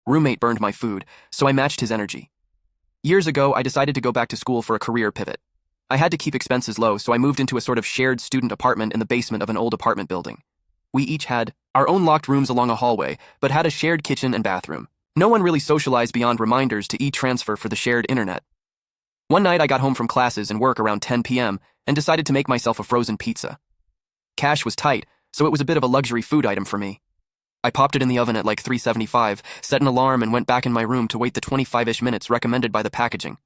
Roommate burned my food, so I matched his energy. Years ago, I decided to go back to school for a career pivot. I had to keep expenses low, so I moved into a sort of shared student apartment in the basement of an old apartment building. We each had our own locked rooms along a hallway, but had a shared kitchen and bathroom. No one really socialized beyond reminders to e-transfer for the shared internet. One night I got home from classes and work around 10 p.m. and decided to make myself a frozen pizza. Cash was tight, so it was a bit of a luxury food item for me. I popped it in the oven at like 375, set an alarm, and went back in my room to wait the 25-ish minutes recommended by the packaging.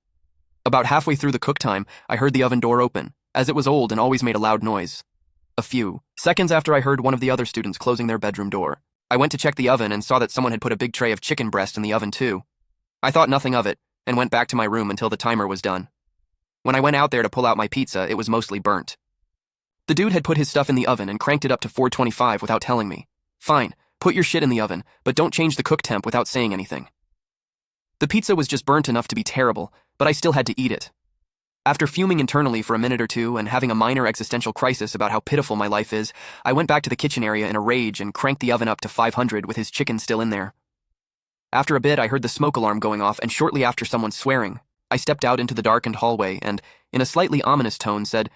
About halfway through the cook time, I heard the oven door open, as it was old and always made a loud noise. A few seconds after I heard one of the other students closing their bedroom door. I went to check the oven and saw that someone had put a big tray of chicken breast in the oven too. I thought nothing of it, and went back to my room until the timer was done. When I went out there to pull out my pizza, it was mostly burnt. The dude had put his stuff in the oven and cranked it up to 425 without telling me. Fine, put your shit in the oven, but don't change the cook temp without saying anything. The pizza was just burnt enough to be terrible, but I still had to eat it. After fuming internally for a minute or two and having a minor existential crisis about how pitiful my life is, I went back to the kitchen area in a rage and cranked the oven up to 500 with his chicken still in there. After a bit, I heard the smoke alarm going off, and shortly after someone swearing, I stepped out into the darkened hallway and, in a slightly ominous tone, said,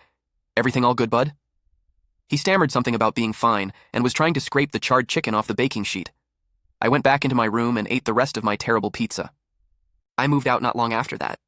"Everything all good, bud?" He stammered something about being fine and was trying to scrape the charred chicken off the baking sheet. I went back into my room and ate the rest of my terrible pizza. I moved out not long after that.